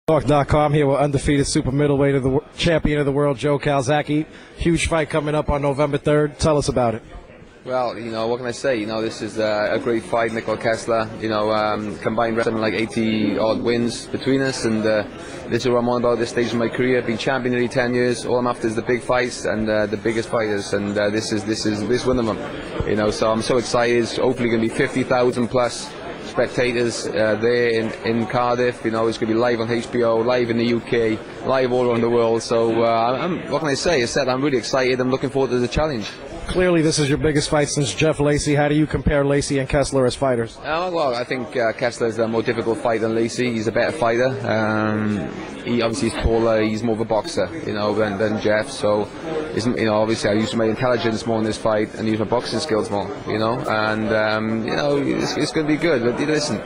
Talk.com here with undefeated super middleweight of the champion of the world, Joe Calzaghe. Huge fight coming up on November 3rd. Tell us about it. Well, what can I say? This is a great fight. Mikkel Kessler, combined something like 80 odd wins between us, and this is what I'm on about this stage of my career. Been champion nearly 10 years. All I'm after is the big fights and the biggest fighters, and this is one of them. So I'm so excited. Hopefully, going to be 50,000 plus spectators there in Cardiff. It's going to be live on HBO, live in the UK, live all around the world. So what can I say? I'm really excited. I'm looking forward to the challenge. Clearly, this is your biggest fight since Jeff Lacey. How do you compare Lacey and Kessler as fighters? Well, I think Kessler is a more difficult fight than Lacey. He's a better fighter. He obviously is taller. He's more of a boxer, than Jeff. So, obviously, I use my intelligence more in this fight and use my boxing skills more, And it's going to be good. But listen,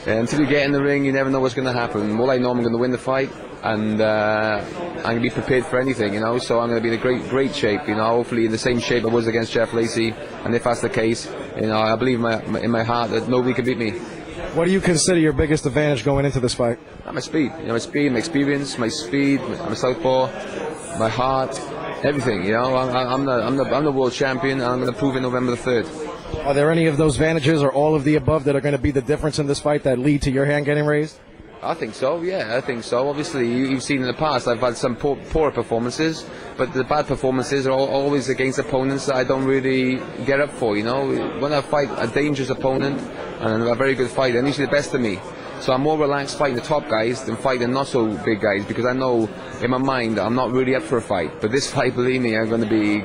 until you get in the ring, you never know what's going to happen. All I know, I'm going to win the fight, and I'm going to be prepared for anything, So I'm going to be in great shape, Hopefully in the same shape I was against Jeff Lacey, and if that's the case, I believe in my heart that nobody can beat me. What do you consider your biggest advantage going into this fight? My speed, my experience, my speed, my southpaw, my heart, everything. I'm the world champion, and I'm going to prove it November the 3rd. Are there any of those advantages or all of the above that are going to be the difference in this fight that lead to your hand getting raised? I think so, yeah, I think so. Obviously, you've seen in the past I've had some poor performances, but the bad performances are always against opponents that I don't really get up for, When I fight a dangerous opponent and a very good fighter, and usually the best of me. So I'm more relaxed fighting the top guys than fighting not so big guys, because I know in my mind I'm not really up for a fight. But this fight, believe me, I'm going to be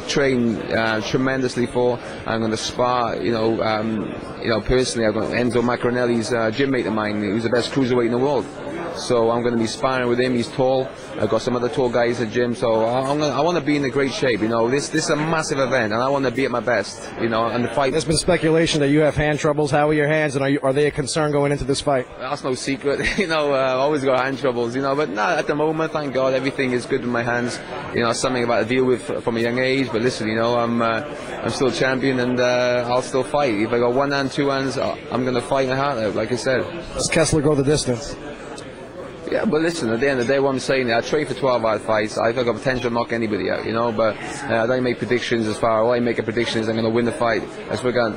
trained tremendously for. I'm going to spar, personally I've got Enzo Macronelli's gym mate of mine, who's the best cruiserweight in the world. So I'm going to be sparring with him. He's tall. I've got some other tall guys at the gym. So I want to be in a great shape. This is a massive event, and I want to be at my best. And the fight. There's been speculation that you have hand troubles. How are your hands, and are they a concern going into this fight? That's no secret. I always got hand troubles. But no, at the moment, thank God, everything is good in my hands. Something about to deal with from a young age. But listen, I'm still champion, and I'll still fight. If I got one hand, two hands, I'm going to fight my heart out. Like I said. Does Kessler go the distance? Yeah, but listen, at the end of the day, what I'm saying, I train for 12-hour fights. I've got potential to knock anybody out, but I don't make predictions as far. All I make a prediction is I'm going to win the fight. As regards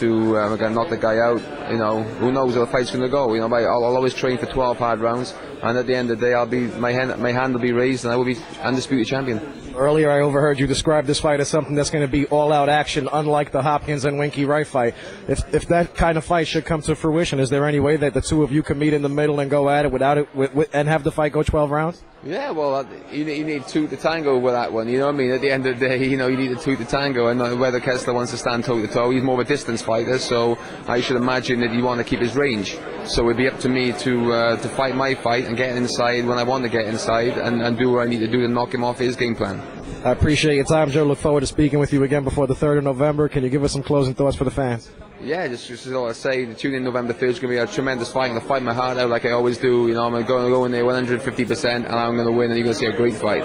to we're going to knock the guy out, who knows how the fight's going to go, but I'll always train for 12 hard rounds, and at the end of the day, my hand will be raised, and I will be undisputed champion. Earlier, I overheard you describe this fight as something that's going to be all-out action, unlike the Hopkins and Winky Wright fight. If that kind of fight should come to fruition, is there any way that the two of you can meet in the middle and go at it without it, and have the fight go 12 rounds? Yeah, well, you need two to tango with that one. You know what I mean? At the end of the day, you need a two to tango, and whether Kessler wants to stand toe to toe, he's more of a distance fighter. So I should imagine that he want to keep his range. So it'd be up to me to fight my fight and get inside when I want to get inside, and do what I need to do to knock him off his game plan. I appreciate your time, Joe. Look forward to speaking with you again before the 3rd of November. Can you give us some closing thoughts for the fans? Yeah, just all I say, tune in November 3rd. It's going to be a tremendous fight. I'm going to fight my heart out like I always do. I'm going to go in there 150%, and I'm going to win, and you're going to see a great fight.